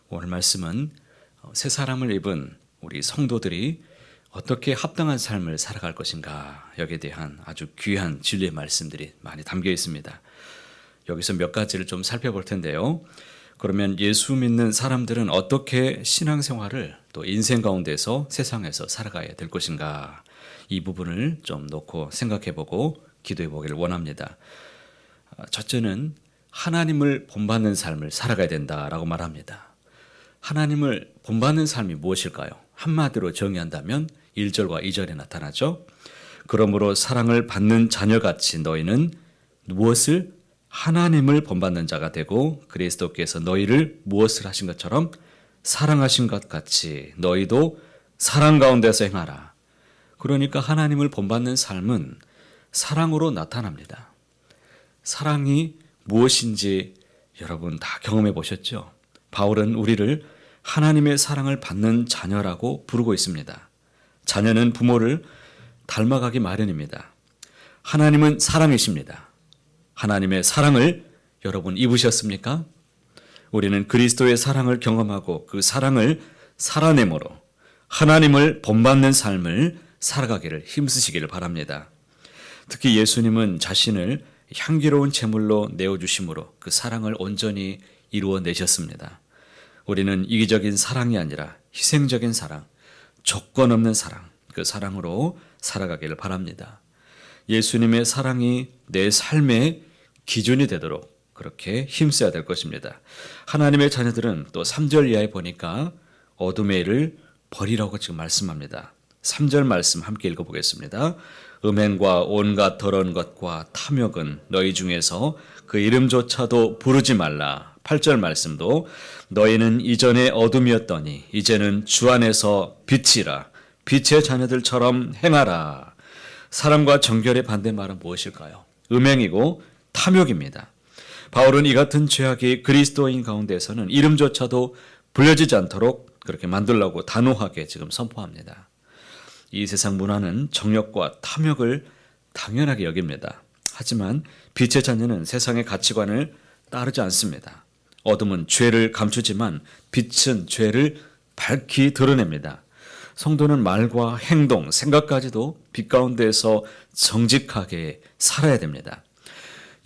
오늘 말씀은 새 사람을 입은 우리 성도들이 어떻게 합당한 삶을 살아갈 것인가 여기에 대한 아주 귀한 진리의 말씀들이 많이 담겨 있습니다. 여기서 몇 가지를 좀 살펴볼 텐데요. 그러면 예수 믿는 사람들은 어떻게 신앙생활을 또 인생 가운데서 세상에서 살아가야 될 것인가, 이 부분을 좀 놓고 생각해보고 기도해보기를 원합니다. 첫째는 하나님을 본받는 삶을 살아가야 된다라고 말합니다. 하나님을 본받는 삶이 무엇일까요? 한마디로 정의한다면 1절과 2절에 나타나죠. 그러므로 사랑을 받는 자녀같이 너희는 무엇을? 하나님을 본받는 자가 되고 그리스도께서 너희를 무엇을 하신 것처럼 사랑하신 것 같이 너희도 사랑 가운데서 행하라. 그러니까 하나님을 본받는 삶은 사랑으로 나타납니다. 사랑이 무엇인지 여러분 다 경험해 보셨죠? 바울은 우리를 하나님의 사랑을 받는 자녀라고 부르고 있습니다. 자녀는 부모를 닮아가기 마련입니다. 하나님은 사랑이십니다. 하나님의 사랑을 여러분 입으셨습니까? 우리는 그리스도의 사랑을 경험하고 그 사랑을 살아내므로 하나님을 본받는 삶을 살아가기를 힘쓰시기를 바랍니다. 특히 예수님은 자신을 향기로운 제물로 내어주심으로 그 사랑을 온전히 이루어내셨습니다. 우리는 이기적인 사랑이 아니라 희생적인 사랑, 조건 없는 사랑, 그 사랑으로 살아가기를 바랍니다. 예수님의 사랑이 내 삶의 기준이 되도록 그렇게 힘써야 될 것입니다. 하나님의 자녀들은 또 3절 이하에 보니까 어둠의 일을 버리라고 지금 말씀합니다. 3절 말씀 함께 읽어보겠습니다. 음행과 온갖 더러운 것과 탐욕은 너희 중에서 그 이름조차도 부르지 말라. 8절 말씀도 너희는 이전에 어둠이었더니 이제는 주 안에서 빛이라. 빛의 자녀들처럼 행하라. 사랑과 정결의 반대말은 무엇일까요? 음행이고 탐욕입니다. 바울은 이 같은 죄악이 그리스도인 가운데서는 이름조차도 불려지지 않도록 그렇게 만들라고 단호하게 지금 선포합니다. 이 세상 문화는 정욕과 탐욕을 당연하게 여깁니다. 하지만 빛의 자녀는 세상의 가치관을 따르지 않습니다. 어둠은 죄를 감추지만 빛은 죄를 밝히 드러냅니다. 성도는 말과 행동, 생각까지도 빛 가운데서 정직하게 살아야 됩니다.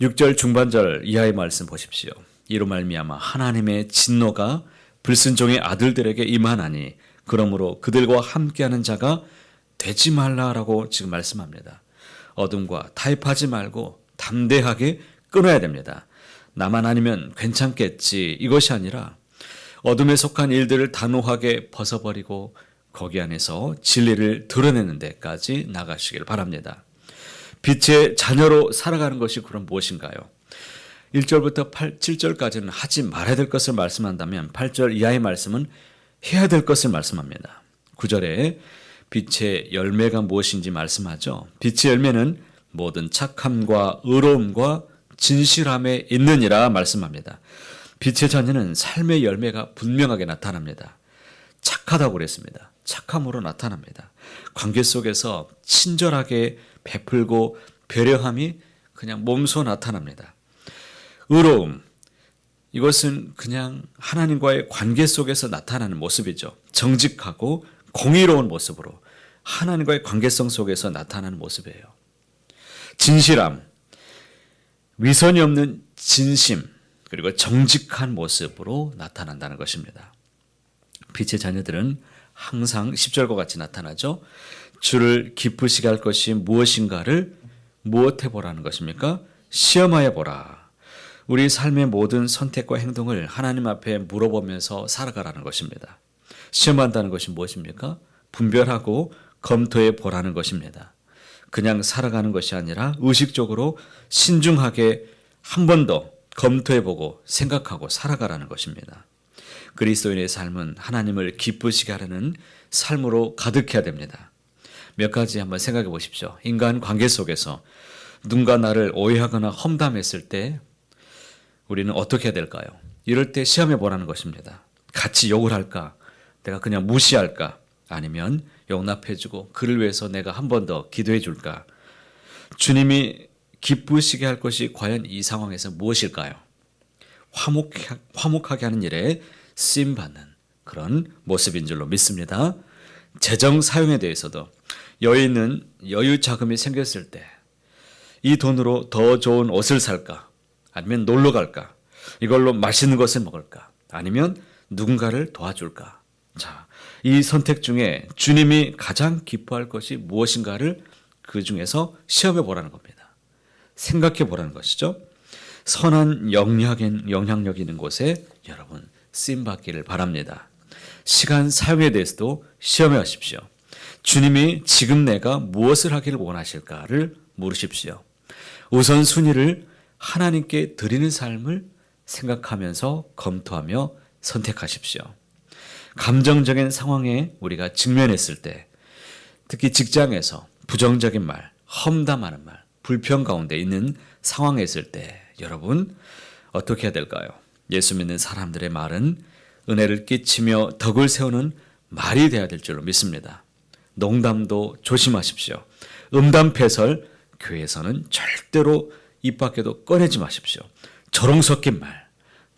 6절 중반절 이하의 말씀 보십시오. 이로 말미암아 하나님의 진노가 불순종의 아들들에게 임하나니 그러므로 그들과 함께하는 자가 되지 말라라고 지금 말씀합니다. 어둠과 타협하지 말고 담대하게 끊어야 됩니다. 나만 아니면 괜찮겠지, 이것이 아니라 어둠에 속한 일들을 단호하게 벗어버리고 거기 안에서 진리를 드러내는 데까지 나가시길 바랍니다. 빛의 자녀로 살아가는 것이 그럼 무엇인가요? 1절부터 7절까지는 하지 말아야 될 것을 말씀한다면 8절 이하의 말씀은 해야 될 것을 말씀합니다. 9절에 빛의 열매가 무엇인지 말씀하죠. 빛의 열매는 모든 착함과 의로움과 진실함에 있느니라 말씀합니다. 빛의 자녀는 삶의 열매가 분명하게 나타납니다. 착하다고 그랬습니다. 착함으로 나타납니다. 관계 속에서 친절하게 베풀고 배려함이 그냥 몸소 나타납니다. 의로움, 이것은 그냥 하나님과의 관계 속에서 나타나는 모습이죠. 정직하고 공의로운 모습으로 하나님과의 관계성 속에서 나타나는 모습이에요. 진실함, 위선이 없는 진심, 그리고 정직한 모습으로 나타난다는 것입니다. 빛의 자녀들은 항상 10절과 같이 나타나죠. 주를 기쁘시게 할 것이 무엇인가를 무엇해 보라는 것입니까? 시험하여 보라. 우리 삶의 모든 선택과 행동을 하나님 앞에 물어보면서 살아가라는 것입니다. 시험한다는 것이 무엇입니까? 분별하고 검토해 보라는 것입니다. 그냥 살아가는 것이 아니라 의식적으로 신중하게 한 번 더 검토해 보고 생각하고 살아가라는 것입니다. 그리스도인의 삶은 하나님을 기쁘시게 하려는 삶으로 가득해야 됩니다. 몇 가지 한번 생각해 보십시오. 인간 관계 속에서 누군가 나를 오해하거나 험담했을 때 우리는 어떻게 해야 될까요? 이럴 때 시험해 보라는 것입니다. 같이 욕을 할까? 내가 그냥 무시할까? 아니면 용납해주고 그를 위해서 내가 한 번 더 기도해 줄까? 주님이 기쁘시게 할 것이 과연 이 상황에서 무엇일까요? 화목하게 하는 일에 쓰임 받는 그런 모습인 줄로 믿습니다. 재정 사용에 대해서도 여유 있는 여유 자금이 생겼을 때 이 돈으로 더 좋은 옷을 살까? 아니면 놀러 갈까? 이걸로 맛있는 것을 먹을까? 아니면 누군가를 도와줄까? 자, 이 선택 중에 주님이 가장 기뻐할 것이 무엇인가를 그 중에서 시험해 보라는 겁니다. 생각해 보라는 것이죠. 선한 영향력 있는 곳에 여러분 쓰임 받기를 바랍니다. 시간 사용에 대해서도 시험해 하십시오. 주님이 지금 내가 무엇을 하기를 원하실까를 물으십시오. 우선순위를 하나님께 드리는 삶을 생각하면서 검토하며 선택하십시오. 감정적인 상황에 우리가 직면했을 때, 특히 직장에서 부정적인 말, 험담하는 말, 불평 가운데 있는 상황에 있을 때 여러분 어떻게 해야 될까요? 예수 믿는 사람들의 말은 은혜를 끼치며 덕을 세우는 말이 되어야 될 줄로 믿습니다. 농담도 조심하십시오. 음담패설 교회에서는 절대로 입 밖에도 꺼내지 마십시오. 조롱 섞인 말,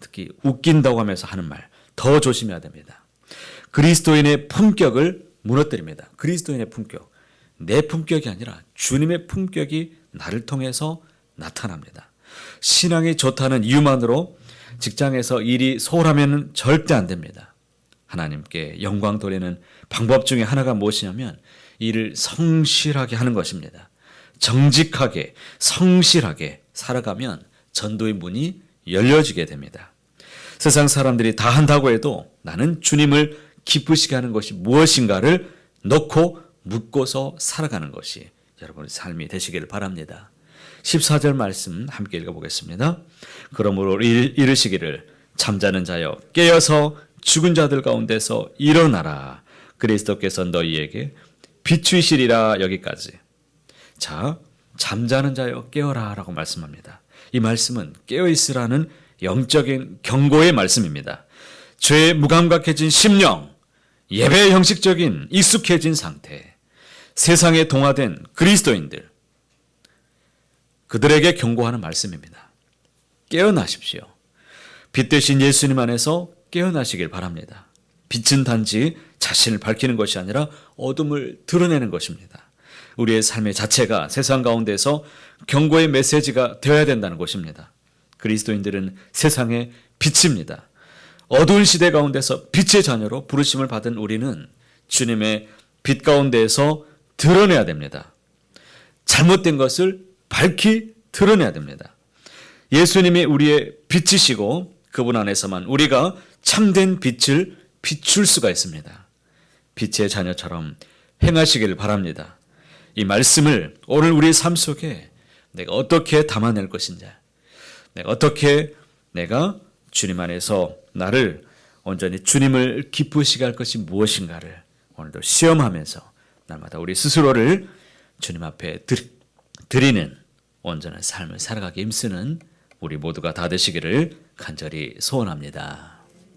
특히 웃긴다고 하면서 하는 말 더 조심해야 됩니다. 그리스도인의 품격을 무너뜨립니다. 그리스도인의 품격, 내 품격이 아니라 주님의 품격이 나를 통해서 나타납니다. 신앙이 좋다는 이유만으로 직장에서 일이 소홀하면 절대 안 됩니다. 하나님께 영광 돌리는 방법 중에 하나가 무엇이냐면 일을 성실하게 하는 것입니다. 정직하게 성실하게 살아가면 전도의 문이 열려지게 됩니다. 세상 사람들이 다 한다고 해도 나는 주님을 기쁘시게 하는 것이 무엇인가를 놓고 묻고서 살아가는 것이 여러분의 삶이 되시기를 바랍니다. 14절 말씀 함께 읽어보겠습니다. 그러므로 이르시기를 잠자는 자여 깨어서 죽은 자들 가운데서 일어나라. 그리스도께서 너희에게 비추시리라. 여기까지. 자, 잠자는 자여 깨어라 라고 말씀합니다. 이 말씀은 깨어있으라는 영적인 경고의 말씀입니다. 죄에 무감각해진 심령, 예배에 형식적인 익숙해진 상태, 세상에 동화된 그리스도인들, 그들에게 경고하는 말씀입니다. 깨어나십시오. 빛 대신 예수님 안에서 깨어나시길 바랍니다. 빛은 단지 자신을 밝히는 것이 아니라 어둠을 드러내는 것입니다. 우리의 삶의 자체가 세상 가운데서 경고의 메시지가 되어야 된다는 것입니다. 그리스도인들은 세상의 빛입니다. 어두운 시대 가운데서 빛의 자녀로 부르심을 받은 우리는 주님의 빛 가운데에서 드러내야 됩니다. 잘못된 것을 밝히 드러내야 됩니다. 예수님이 우리의 빛이시고 그분 안에서만 우리가 참된 빛을 비출 수가 있습니다. 빛의 자녀처럼 행하시기를 바랍니다. 이 말씀을 오늘 우리의 삶 속에 내가 어떻게 담아낼 것인지, 내가 주님 안에서 나를 온전히 주님을 기쁘시게 할 것이 무엇인가를 오늘도 시험하면서 날마다 우리 스스로를 주님 앞에 드리는 온전한 삶을 살아가기 힘쓰는 우리 모두가 다 되시기를 간절히 소원합니다.